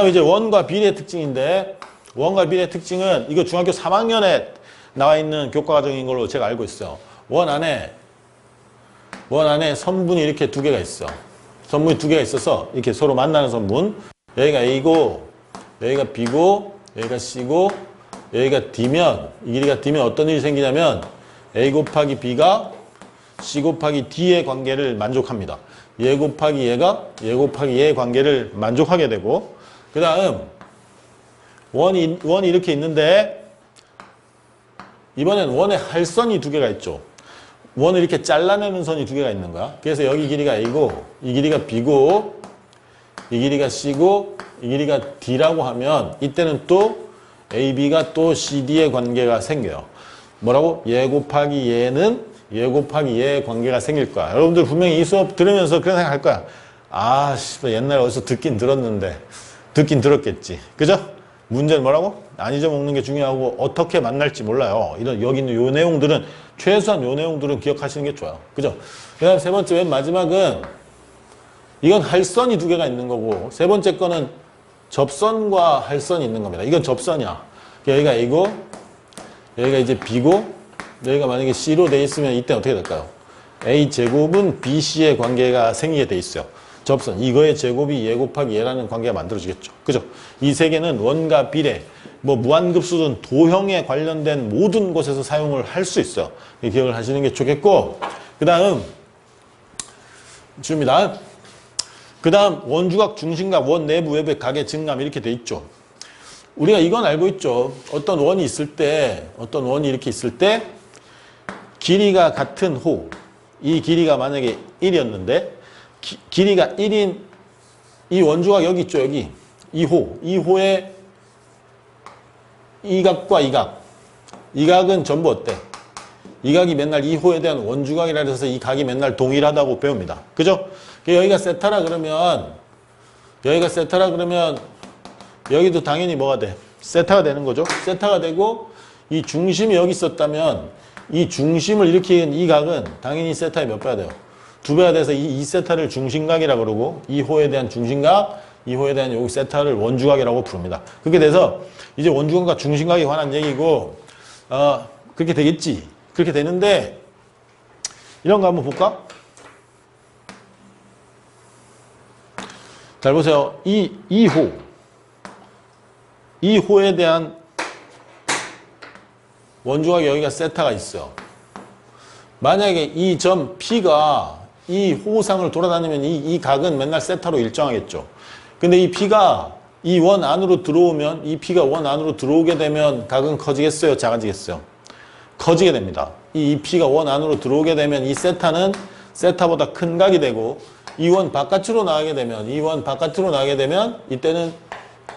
이제 원과 비례의 특징인데, 원과 비례의 특징은 이거 중학교 3학년에 나와 있는 교과 과정인 걸로 제가 알고 있어요. 원 안에 선분이 이렇게 두 개가 있어. 선분이 두 개가 있어서 이렇게 서로 만나는 선분. 여기가 A고, 여기가 B고, 여기가 C고, 여기가 D면, 이 길이가 D면 어떤 일이 생기냐면 A 곱하기 B가 C 곱하기 D의 관계를 만족합니다. 얘 곱하기 얘가 얘 곱하기 얘의 관계를 만족하게 되고, 그 다음 원이 이렇게 있는데, 이번엔 원에 할선이 두 개가 있죠. 원을 이렇게 잘라내는 선이 두 개가 있는 거야. 그래서 여기 길이가 A고, 이 길이가 B고, 이 길이가 C고, 이 길이가 D라고 하면 이때는 또 AB가 또 CD의 관계가 생겨요. 뭐라고? 얘 곱하기 얘는 얘 곱하기 얘의 관계가 생길 거야. 여러분들 분명히 이 수업 들으면서 그런 생각 할 거야. 아, 옛날에 어디서 듣긴 들었는데. 듣긴 들었겠지. 그죠? 문제는 뭐라고? 안 잊어먹는 게 중요하고 어떻게 만날지 몰라요. 여기 있는 요 내용들은, 최소한 요 내용들은 기억하시는 게 좋아요. 그죠? 그 다음 세 번째, 맨 마지막은 이건 할선이 두 개가 있는 거고, 세 번째 거는 접선과 할선이 있는 겁니다. 이건 접선이야. 여기가 A고, 여기가 이제 B고, 여기가 만약에 C로 돼 있으면 이때 어떻게 될까요? A 제곱은 BC의 관계가 생기게 돼 있어요. 접선. 이거의 제곱이 얘 곱하기 얘라는 관계가 만들어지겠죠. 그죠? 이 세 개는 원과 비례, 무한급수든 도형에 관련된 모든 곳에서 사용을 할 수 있어요. 기억을 하시는 게 좋겠고, 그 다음 줍니다. 그 다음 원주각 중심각, 원 내부 외부의 각의 증감 이렇게 돼 있죠. 우리가 이건 알고 있죠. 어떤 원이 이렇게 있을 때 길이가 같은 호, 이 길이가 만약에 1이었는데 길이가 1인 이 원주각 여기 있죠. 여기 이 호의 이 각과 이 각, 이 각은 전부 어때? 이 각이 맨날 이 호에 대한 원주각이라 해서 이 각이 맨날 동일하다고 배웁니다. 그죠? 여기가 세타라 그러면 여기도 당연히 뭐가 돼? 세타가 되는 거죠. 세타가 되고, 이 중심이 여기 있었다면 이 중심을 일으키는 이 각은 당연히 세타의 몇 배가 돼요? 2배가 돼서 이 세타를 중심각이라 그러고, 이 호에 대한 중심각, 이 호에 대한 여기 세타를 원주각이라고 부릅니다. 그렇게 돼서 이제 원주각과 중심각에 관한 얘기고, 그렇게 되겠지. 그렇게 되는데, 이런 거 한번 볼까? 잘 보세요. 이 호에 대한 원주각이 여기가 세타가 있어. 만약에 이 점 P가 이 호상을 돌아다니면 이 각은 맨날 세타로 일정하겠죠. 근데 이 P가 이 원 안으로 들어오면, 이 P가 원 안으로 들어오게 되면 각은 커지겠어요? 작아지겠어요? 커지게 됩니다. 이 P가 원 안으로 들어오게 되면 이 세타는 세타보다 큰 각이 되고, 이 원 바깥으로 나가게 되면 이때는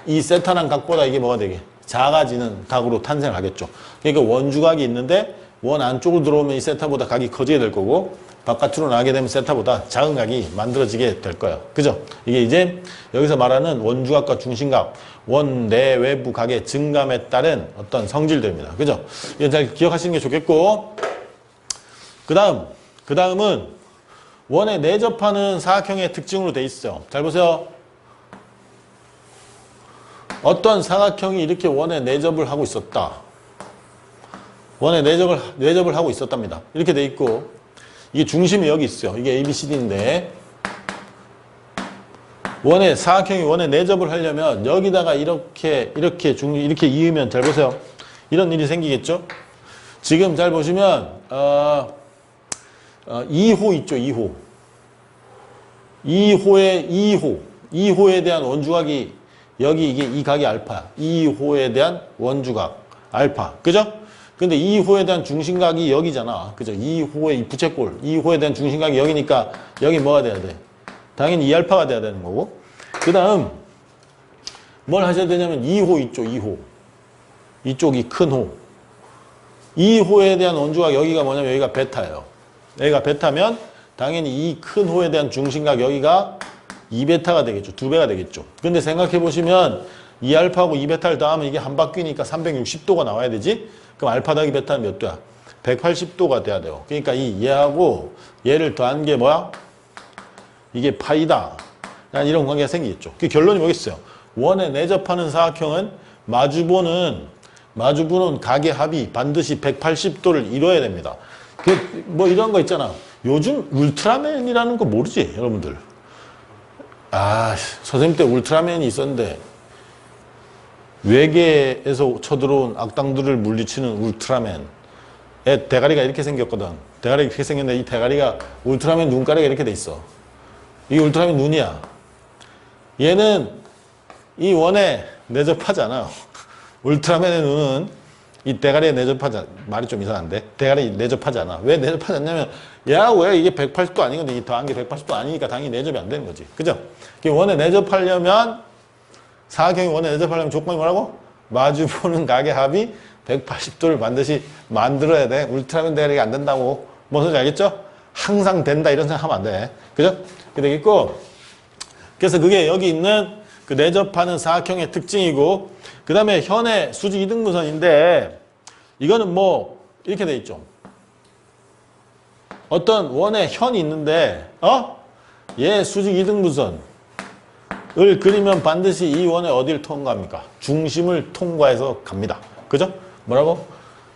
이 세타란 각보다 이게 뭐가 되게 작아지는 각으로 탄생하겠죠. 그러니까 원주각이 있는데 원 안쪽으로 들어오면 이 세타보다 각이 커지게 될 거고, 바깥으로 나가게 되면 세타보다 작은 각이 만들어지게 될 거예요. 그죠? 이게 이제 여기서 말하는 원주각과 중심각, 원 내 외부 각의 증감에 따른 어떤 성질들입니다. 그죠? 이건 잘 기억하시는 게 좋겠고, 그 다음은 원에 내접하는 사각형의 특징으로 돼 있어요. 잘 보세요. 어떤 사각형이 이렇게 원에 내접을 하고 있었다. 원에 내접을 하고 있었답니다. 이렇게 돼 있고, 이게 중심이 여기 있어요. 이게 ABCD인데, 사각형이 원에 내접을 하려면 여기다가 이렇게 이으면, 잘 보세요. 이런 일이 생기겠죠. 지금 잘 보시면 2호 있죠. 2호에 대한 원주각이 여기 이게 이 각이 알파야. 2호에 대한 원주각 알파. 그죠? 근데 2호에 대한 중심각이 여기잖아. 그죠? 2호의 이 부채꼴. 2호에 대한 중심각이 여기니까 여기 뭐가 돼야 돼? 당연히 2알파가 돼야 되는 거고. 그 다음 뭘 하셔야 되냐면 2호 있죠. 2호. 이쪽이 큰 호. 2호에 대한 원주각 여기가 뭐냐면 여기가 베타예요. 여기가 베타면 당연히 이 큰 호에 대한 중심각 여기가 2베타가 되겠죠. 2배가 되겠죠. 근데 생각해 보시면 2알파하고 2베타를 더하면 이게 한 바퀴니까 360도가 나와야 되지? 그럼 알파 더하기 베타는 몇 도야? 180도가 돼야 돼요. 그러니까 얘하고 얘를 더한 게 뭐야? 이게 파이다. 이런 관계가 생기겠죠. 그 결론이 뭐겠어요? 원에 내접하는 사각형은 마주보는 각의 합이 반드시 180도를 이뤄야 됩니다. 뭐 이런 거 있잖아. 요즘 울트라맨이라는 거 모르지, 여러분들? 선생님 때 울트라맨이 있었는데 외계에서 쳐들어온 악당들을 물리치는 울트라맨. 대가리가 이렇게 생겼거든. 대가리가 이렇게 생겼는데 이 대가리가 울트라맨 눈가리가 이렇게 돼 있어. 이게 울트라맨 눈이야. 얘는 이 원에 내접하지 않아요. 울트라맨의 눈은 이 대가리에 내접하지 않아. 말이 좀 이상한데? 대가리에 내접하지 않아. 왜 내접하지 않냐면 얘하고 얘가 이게 180도 아니거든. 이 더한 게 180도 아니니까 당연히 내접이 안 되는 거지. 그죠? 원에 내접하려면 사각형이 원에 내접하려면 조건이 뭐라고? 마주보는 각의 합이 180도를 반드시 만들어야 돼. 울트라맨 대가리가 안 된다고. 뭔 소리인지 알겠죠? 항상 된다 이런 생각하면 안 돼. 그죠? 그게 되겠고. 그래서 그게 여기 있는 그 내접하는 사각형의 특징이고, 그 다음에 현의 수직 이등분선인데 이거는 뭐 이렇게 돼 있죠. 어떤 원의 현이 있는데 얘 수직 이등분선을 그리면 반드시 이 원의 어디를 통과합니까? 중심을 통과해서 갑니다. 그죠? 뭐라고?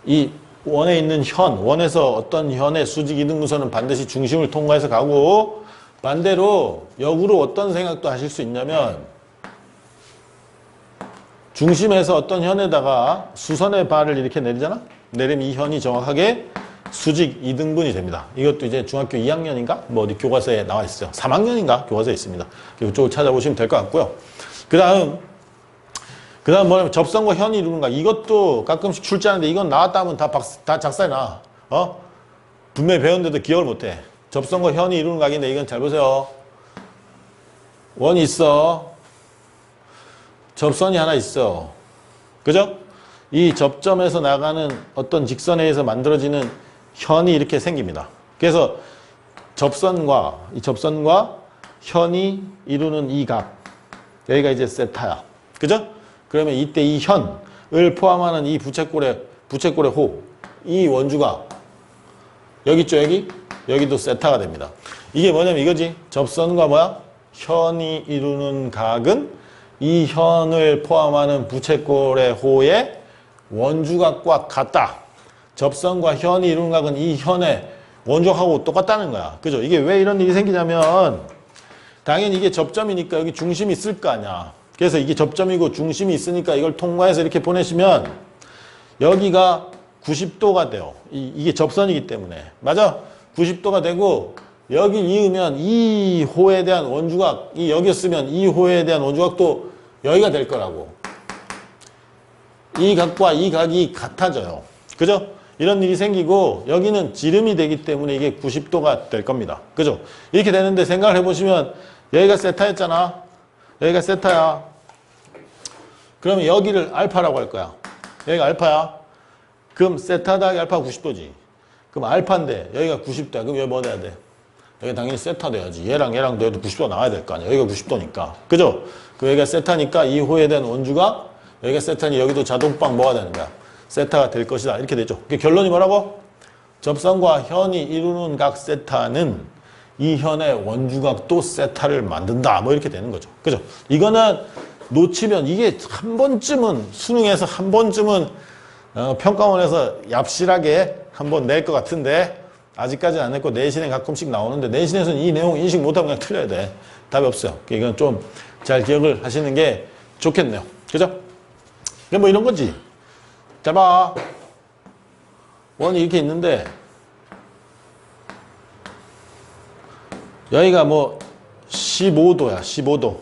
이 원에 있는 원에서 어떤 현의 수직 이등분선은 반드시 중심을 통과해서 가고, 반대로 역으로 어떤 생각도 하실 수 있냐면 중심에서 어떤 현에다가 수선의 발을 이렇게 내리잖아? 내리면 이 현이 정확하게 수직 이등분이 됩니다. 이것도 이제 중학교 2학년인가? 뭐 어디 교과서에 나와 있어요. 3학년인가? 교과서에 있습니다. 이쪽을 찾아보시면 될 것 같고요. 그 다음 뭐냐면 접선과 현이 이루는가? 이것도 가끔씩 출제하는데 이건 나왔다 하면 다 작살이 나. 분명히 배웠는데도 기억을 못해. 접선과 현이 이루는 각인데 이건 잘 보세요. 원이 있어. 접선이 하나 있어. 그죠? 이 접점에서 나가는 어떤 직선에 의해서 만들어지는 현이 이렇게 생깁니다. 그래서 이 접선과 현이 이루는 이 각. 여기가 이제 세타야. 그죠? 그러면 이때 이 현을 포함하는 이 부채꼴의 호. 이 원주가 여기 있죠, 여기? 여기도 세타가 됩니다. 이게 뭐냐면 이거지. 접선과 뭐야? 현이 이루는 각은 이 현을 포함하는 부채꼴의 호의 원주각과 같다. 접선과 현이 이루는 각은 이 현의 원주각하고 똑같다는 거야. 그죠? 이게 왜 이런 일이 생기냐면 당연히 이게 접점이니까 여기 중심이 있을 거 아니야. 그래서 이게 접점이고 중심이 있으니까 이걸 통과해서 이렇게 보내시면 여기가 90도가 돼요. 이게 접선이기 때문에. 맞아? 90도가 되고 여기 이으면 이 호에 대한 원주각이 여기였으면 이 호에 대한 원주각도 여기가 될 거라고. 이 각과 이 각이 같아져요. 그죠? 이런 일이 생기고 여기는 지름이 되기 때문에 이게 90도가 될 겁니다. 그죠? 이렇게 되는데 생각을 해보시면 여기가 세타였잖아. 여기가 세타야. 그러면 여기를 알파라고 할 거야. 여기가 알파야. 그럼 세타 더하기 알파가 90도지. 그럼 알파인데 여기가 90도야. 그럼 여기 뭐 돼야 돼? 여기 당연히 세타 돼야지. 얘랑 더해도 90도 나와야 될 거 아니야. 여기가 90도니까. 그죠? 그 여기가 세타니까 이 호에 대한 원주가 여기가 세타니 여기도 자동빵 뭐가 되는 거야? 세타가 될 것이다. 이렇게 되죠. 결론이 뭐라고? 접선과 현이 이루는 각 세타는 이 현의 원주각도 세타를 만든다. 뭐 이렇게 되는 거죠. 그죠? 이거는 놓치면 이게 한 번쯤은 수능에서 한 번쯤은 평가원에서 얍실하게 한번 낼 것 같은데 아직까지는 안 냈고 내신에 가끔씩 나오는데 내신에서는 이 내용 인식 못하면 그냥 틀려야 돼. 답이 없어요. 이건 좀 잘 기억을 하시는 게 좋겠네요. 그죠? 뭐 이런 거지. 잘 봐. 원이 이렇게 있는데 여기가 뭐 15도야. 15도.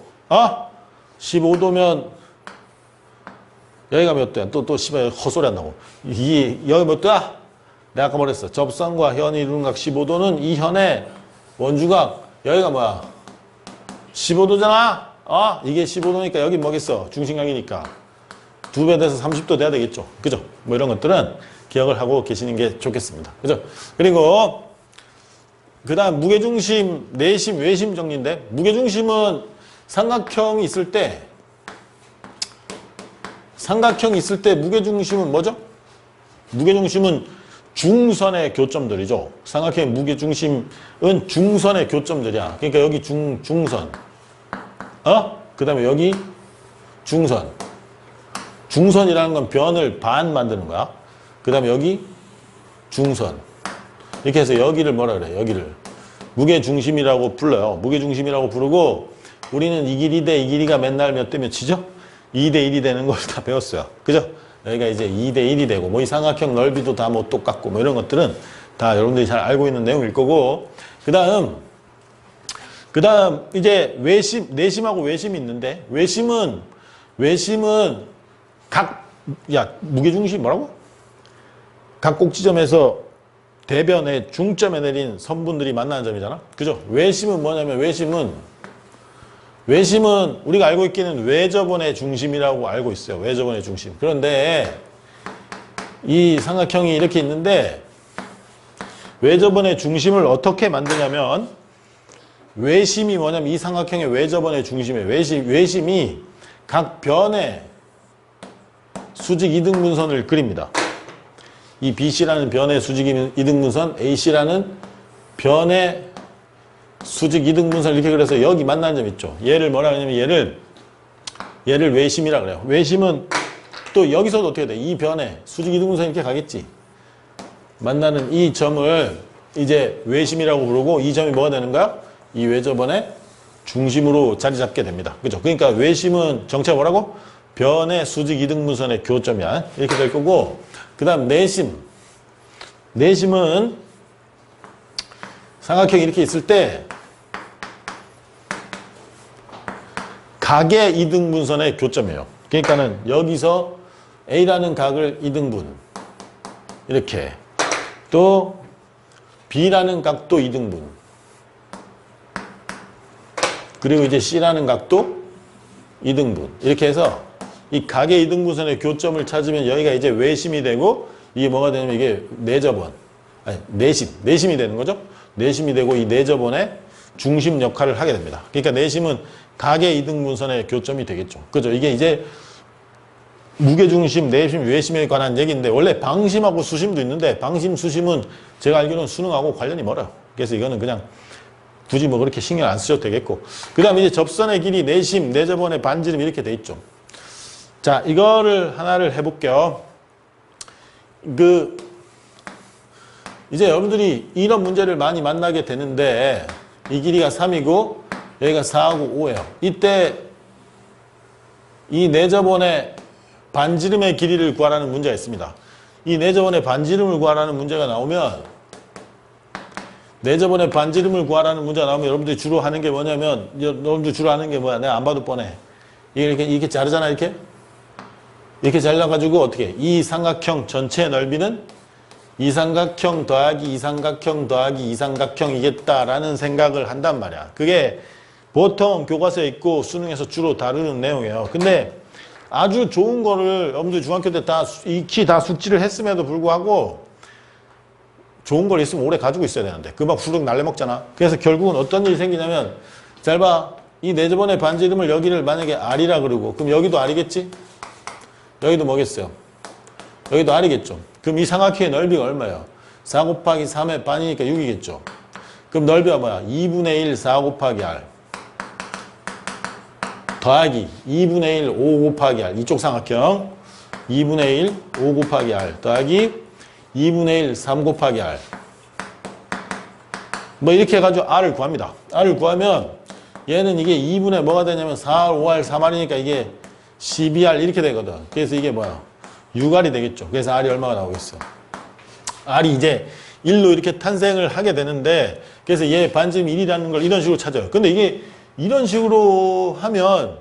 15도면 여기가 몇 도야? 또 씨발 헛소리 한다고. 여기 몇 도야? 내가 아까 말했어. 접선과 현이 이루는 각 15도는 이 현의 원주각 여기가 뭐야? 15도잖아? 이게 15도니까 여기 뭐겠어? 중심각이니까. 2배 돼서 30도 돼야 되겠죠. 그죠? 뭐 이런 것들은 기억을 하고 계시는 게 좋겠습니다. 그죠? 그리고 그 다음 무게중심, 내심, 외심 정리인데 무게중심은 삼각형이 있을 때 무게중심은 뭐죠? 무게중심은 중선의 교점들이죠. 삼각형의 무게중심은 중선의 교점들이야. 그러니까 여기 중선. 그 다음에 여기 중선. 중선이라는 건 변을 반 만드는 거야. 그 다음에 여기 중선. 이렇게 해서 여기를 뭐라 그래? 여기를 무게중심이라고 불러요. 무게중심이라고 부르고 우리는 이 길이 대 이 길이가 맨날 몇 대 몇이죠? 2대 1이 되는 걸 다 배웠어요. 그죠? 여기가 이제 2대 1이 되고 뭐 이 삼각형 넓이도 다 뭐 똑같고 뭐 이런 것들은 다 여러분들이 잘 알고 있는 내용일 거고 그 다음 이제 내심하고 외심이 있는데 외심은 무게중심 뭐라고? 각 꼭지점에서 대변의 중점에 내린 선분들이 만나는 점이잖아. 그죠? 외심은 뭐냐면 외심은 우리가 알고 있기는 외접원의 중심이라고 알고 있어요. 외접원의 중심. 그런데 이 삼각형이 이렇게 있는데 외접원의 중심을 어떻게 만드냐면 외심이 뭐냐면 이 삼각형의 외접원의 중심이에요. 외심이 각 변의 수직 이등분선을 그립니다. 이 BC라는 변의 수직 이등분선, AC라는 변의 수직 이등분선을 이렇게 그려서 여기 만나는 점 있죠. 얘를 뭐라 하냐면 얘를 외심이라 그래요. 외심은 또 여기서도 어떻게 돼? 이 변의 수직 이등분선이 이렇게 가겠지. 만나는 이 점을 이제 외심이라고 부르고 이 점이 뭐가 되는 거야? 이 외접원의 중심으로 자리 잡게 됩니다. 그죠? 그러니까 외심은 정체가 뭐라고? 변의 수직 이등분선의 교점이야. 이렇게 될 거고 그 다음 내심은 삼각형이 이렇게 있을 때 각의 이등분선의 교점이에요. 그러니까는 여기서 A라는 각을 이등분 이렇게 또 B라는 각도 이등분 그리고 이제 C라는 각도 이등분 이렇게 해서 이 각의 이등분선의 교점을 찾으면 여기가 이제 외심이 되고 이게 뭐가 되냐면 이게 내심이 되는 거죠. 내심이 되고 이 내접원의 중심 역할을 하게 됩니다. 그러니까 내심은 각의 이등분선의 교점이 되겠죠. 그죠? 이게 이제 무게중심, 내심, 외심에 관한 얘기인데 원래 방심하고 수심도 있는데 방심, 수심은 제가 알기로는 수능하고 관련이 멀어요. 그래서 이거는 그냥 굳이 뭐 그렇게 신경 안 쓰셔도 되겠고 그 다음에 이제 접선의 길이 내심, 내접원의 반지름 이렇게 돼 있죠. 자, 이거를 하나를 해볼게요. 이제 여러분들이 이런 문제를 많이 만나게 되는데 이 길이가 3이고 여기가 4하고 5예요. 이때 이 내접원의 반지름의 길이를 구하라는 문제가 있습니다. 이 내접원의 반지름을 구하라는 문제가 나오면 내접원의 반지름을 구하라는 문제가 나오면 여러분들이 주로 하는 게 뭐냐면 내가 안 봐도 뻔해. 이렇게 자르잖아 이렇게 잘라가지고 어떻게 이 삼각형 전체의 넓이는 이 삼각형 더하기 이 삼각형 더하기 이 삼각형이겠다라는 생각을 한단 말이야. 그게 보통 교과서에 있고 수능에서 주로 다루는 내용이에요. 근데 아주 좋은 거를 여러분들 중학교 때 다 익히 다 숙지를 했음에도 불구하고 좋은 걸 있으면 오래 가지고 있어야 되는데 금방 후룩 날려먹잖아. 그래서 결국은 어떤 일이 생기냐면 잘 봐. 이 내접원의 반지름을 여기를 만약에 R이라 그러고 그럼 여기도 R이겠지? 여기도 뭐겠어요? 여기도 R이겠죠. 그럼 이 삼각형의 넓이가 얼마예요? 4 곱하기 3의 반이니까 6이겠죠. 그럼 넓이가 뭐야? 2분의 1 4 곱하기 R 더하기 2분의 1 5 곱하기 R 이쪽 삼각형 2분의 1 5 곱하기 R 더하기 2분의 1 3 곱하기 R 뭐 이렇게 해가지고 R을 구합니다. R을 구하면 얘는 이게 2분의 뭐가 되냐면 4R 5R 3R이니까 이게 12R 이렇게 되거든. 그래서 이게 뭐야? 6R이 되겠죠. 그래서 R이 얼마가 나오겠어? R이 이제 1로 이렇게 탄생을 하게 되는데, 그래서 얘 반지름 1이라는 걸 이런 식으로 찾아요. 근데 이게 이런 식으로 하면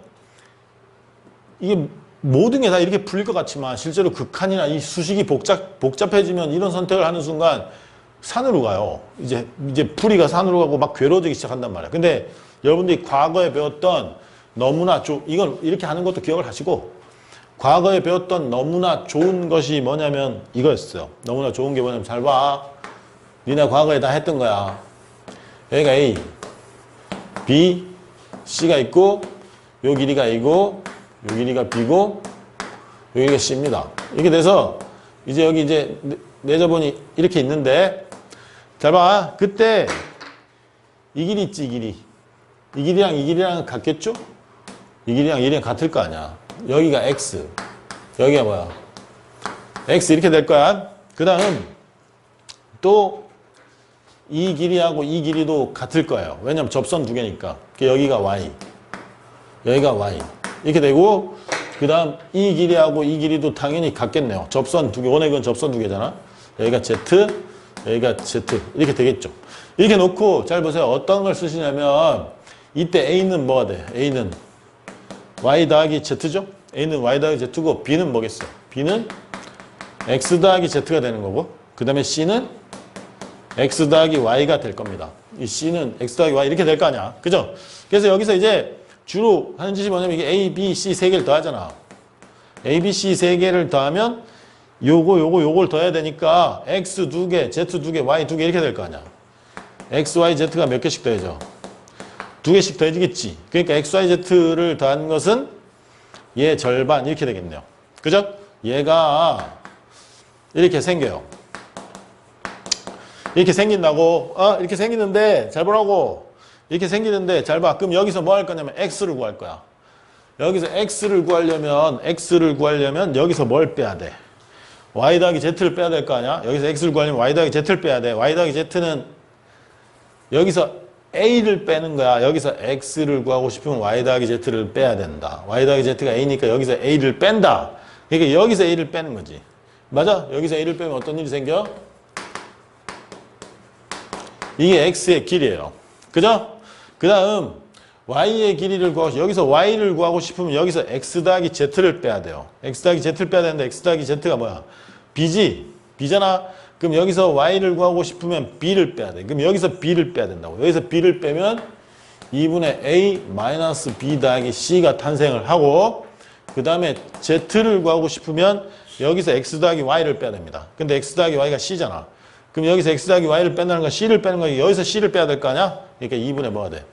이게 모든 게 다 이렇게 풀릴 것 같지만 실제로 극한이나 이 수식이 복잡해지면 이런 선택을 하는 순간 산으로 가요. 이제 풀이가 산으로 가고 막 괴로워지기 시작한단 말이야. 근데 여러분들이 과거에 배웠던 너무나 이건 이렇게 하는 것도 기억을 하시고, 과거에 배웠던 너무나 좋은 것이 뭐냐면 이거였어요. 너무나 좋은 게 뭐냐면 잘 봐. 니네 과거에 다 했던 거야. 여기가 A, B, C가 있고 요 길이가 A고 요 길이가 B고 요 길이가 C입니다. 이렇게 돼서 이제 여기 이제 내저번이 이렇게 있는데, 잘 봐. 그때 이 길이 있지, 이 길이. 이 길이랑 이 길이랑 같겠죠? 이 길이랑 이 길이랑 같을 거 아니야. 여기가 X. 여기가 뭐야? X 이렇게 될 거야. 그 다음 또 이 길이하고 이 길이도 같을 거예요. 왜냐면 접선 두 개니까. 여기가 Y. 여기가 Y. 이렇게 되고, 그 다음 이 길이하고 이 길이도 당연히 같겠네요. 접선 두 개. 원액은 접선 두 개잖아. 여기가 Z, 여기가 Z. 이렇게 되겠죠. 이렇게 놓고 잘 보세요. 어떤 걸 쓰시냐면 이때 A는 뭐가 돼? A는 Y 더하기 Z죠? A는 Y 더하기 Z고 B는 뭐겠어? B는 X 더하기 Z가 되는 거고, 그 다음에 C는 X 더하기 Y가 될 겁니다. 이 C는 X 더하기 Y 이렇게 될 거 아니야. 그죠? 그래서 여기서 이제 주로 하는 짓이 뭐냐면 이게 A, B, C 세 개를 더하잖아. A, B, C 세 개를 더하면 요걸 더해야 되니까 X 두 개, Z 두 개, Y 두 개 이렇게 될 거 아니야. X, Y, Z가 몇 개씩 더해져? 두 개씩 더해지겠지. 그러니까 X, Y, Z를 더한 것은 얘 절반 이렇게 되겠네요. 그죠? 얘가 이렇게 생겨요. 이렇게 생긴다고. 이렇게 생기는데 잘 보라고. 이렇게 생기는데 잘 봐. 그럼 여기서 뭐 할 거냐면 X를 구할 거야. 여기서 X를 구하려면 여기서 뭘 빼야 돼? Y 더하기 Z를 빼야 될 거 아니야? 여기서 X를 구하려면 Y 더하기 Z를 빼야 돼. Y 더하기 Z는 여기서 A를 빼는 거야. 여기서 X를 구하고 싶으면 Y 더하기 Z를 빼야 된다. Y 더하기 Z가 A니까 여기서 A를 뺀다. 그러니까 여기서 A를 빼는 거지. 맞아? 여기서 A를 빼면 어떤 일이 생겨? 이게 X의 길이에요. 그죠? 그 다음 Y의 길이를 구하고, 여기서 Y를 구하고 싶으면 여기서 X 더하기 Z를 빼야 돼요. X 더하기 Z를 빼야 되는데 X 더하기 Z가 뭐야? B지? B잖아? 그럼 여기서 Y를 구하고 싶으면 B를 빼야 돼. 그럼 여기서 B를 빼야 된다고. 여기서 B를 빼면 2분의 A 마이너스 B 더하기 C가 탄생을 하고, 그 다음에 Z를 구하고 싶으면 여기서 X 더하기 Y를 빼야 됩니다. 근데 X 더하기 Y가 C잖아. 그럼 여기서 X 더하기 Y를 뺀다는 건 C를 빼는 거야. 여기서 C를 빼야 될 거 아니야? 그러니까 2분의 뭐가 돼?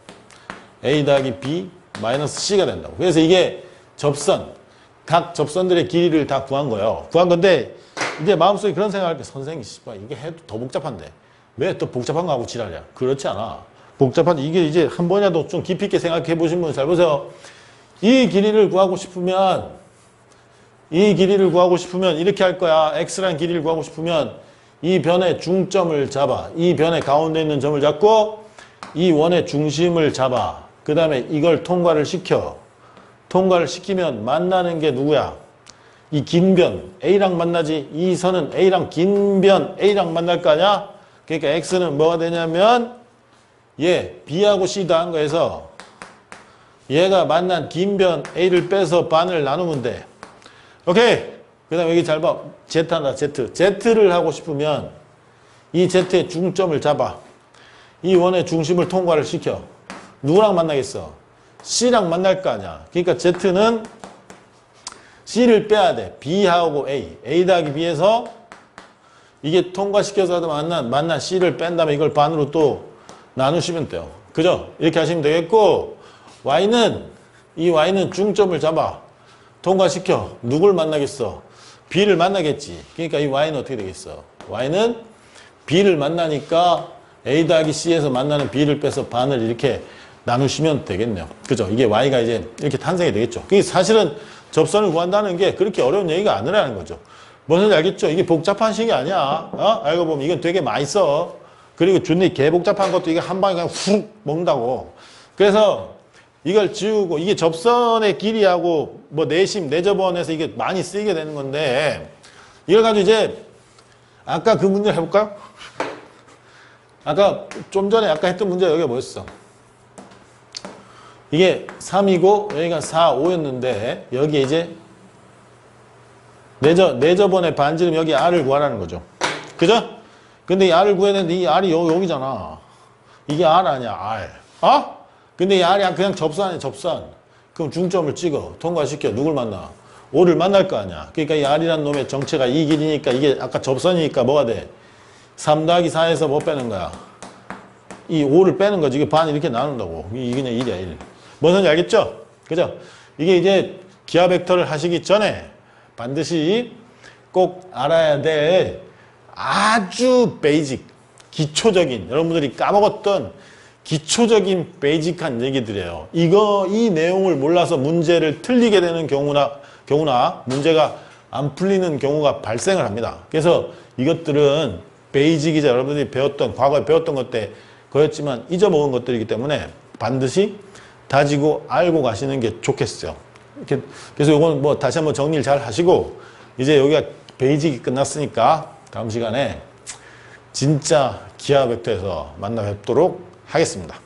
A 더하기 B 마이너스 C가 된다고. 그래서 이게 각 접선들의 길이를 다 구한 거예요. 구한 건데, 이제 마음속에 그런 생각할 때, 선생님, 이게 해도 더 복잡한데. 왜 또 복잡한 거 하고 지랄이야? 그렇지 않아. 이게 이제 한 번이라도 좀 깊이 있게 생각해 보신 분 잘 보세요. 이 길이를 구하고 싶으면 이렇게 할 거야. X라는 길이를 구하고 싶으면 이 변의 중점을 잡아. 이 변의 가운데 있는 점을 잡고 이 원의 중심을 잡아. 그 다음에 이걸 통과를 시켜. 통과를 시키면 만나는 게 누구야? 이 긴 변 A랑 만나지. 이 선은 A랑 긴 변 A랑 만날 거 아니야? 그러니까 X는 뭐가 되냐면 얘 B하고 C 더한 거에서 얘가 만난 긴 변 A를 빼서 반을 나누면 돼. 오케이? 그 다음에 여기 잘 봐. Z한다, Z. Z를 하고 싶으면 이 Z의 중점을 잡아. 이 원의 중심을 통과를 시켜. 누구랑 만나겠어? C랑 만날 거 아니야. 그러니까 Z는 C를 빼야 돼. B하고 A. A 더하기 B에서 이게 통과시켜서 만난 C를 뺀 다음에 이걸 반으로 또 나누시면 돼요. 그죠? 이렇게 하시면 되겠고, 이 Y는 중점을 잡아. 통과시켜. 누굴 만나겠어? B를 만나겠지. 그러니까 이 Y는 어떻게 되겠어? Y는 B를 만나니까 A 더하기 C에서 만나는 B를 빼서 반을 이렇게 나누시면 되겠네요. 그죠? 이게 Y가 이제 이렇게 탄생이 되겠죠. 그게 사실은 접선을 구한다는 게 그렇게 어려운 얘기가 아니라는 거죠. 뭔지 알겠죠? 이게 복잡한 식이 아니야. 알고 보면 이건 되게 많이 써. 그리고 준리 개 복잡한 것도 이게 한 방에 그냥 훅 먹는다고. 그래서 이걸 지우고 이게 접선의 길이하고 뭐 내심, 내접원에서 이게 많이 쓰이게 되는 건데 이걸 가지고 이제 아까 그 문제를 해볼까요? 아까 좀 전에 아까 했던 문제 여기가 뭐였어? 이게 3이고 여기가 4, 5였는데 여기에 이제 내접원의 반지름 여기 R을 구하라는 거죠. 그죠? 근데 이 R을 구해야 되는데 이 R이 여기잖아. 이게 R 아니야, R. 어? 근데 이 R이 그냥 접선 아니야, 접선. 그럼 중점을 찍어. 통과시켜. 누굴 만나? 5를 만날 거 아니야. 그러니까 이 R이라는 놈의 정체가 이 길이니까 이게 아까 접선이니까 뭐가 돼? 3 더하기 4에서 뭐 빼는 거야? 이 5를 빼는 거지. 이게 반 이렇게 나눈다고. 이게 그냥 1이야, 1. 뭔지 알겠죠? 그죠? 이게 이제 기하 벡터를 하시기 전에 반드시 꼭 알아야 될 아주 베이직, 기초적인, 여러분들이 까먹었던 기초적인 베이직한 얘기들이에요. 이 내용을 몰라서 문제를 틀리게 되는 경우나 문제가 안 풀리는 경우가 발생을 합니다. 그래서 이것들은 베이직이자 여러분들이 과거에 배웠던 것 때 그였지만 잊어먹은 것들이기 때문에 반드시 다지고 알고 가시는 게 좋겠어요. 그래서 이건 뭐 다시 한번 정리를 잘 하시고 이제 여기가 베이직이 끝났으니까 다음 시간에 진짜 기하 벡터에서 만나 뵙도록 하겠습니다.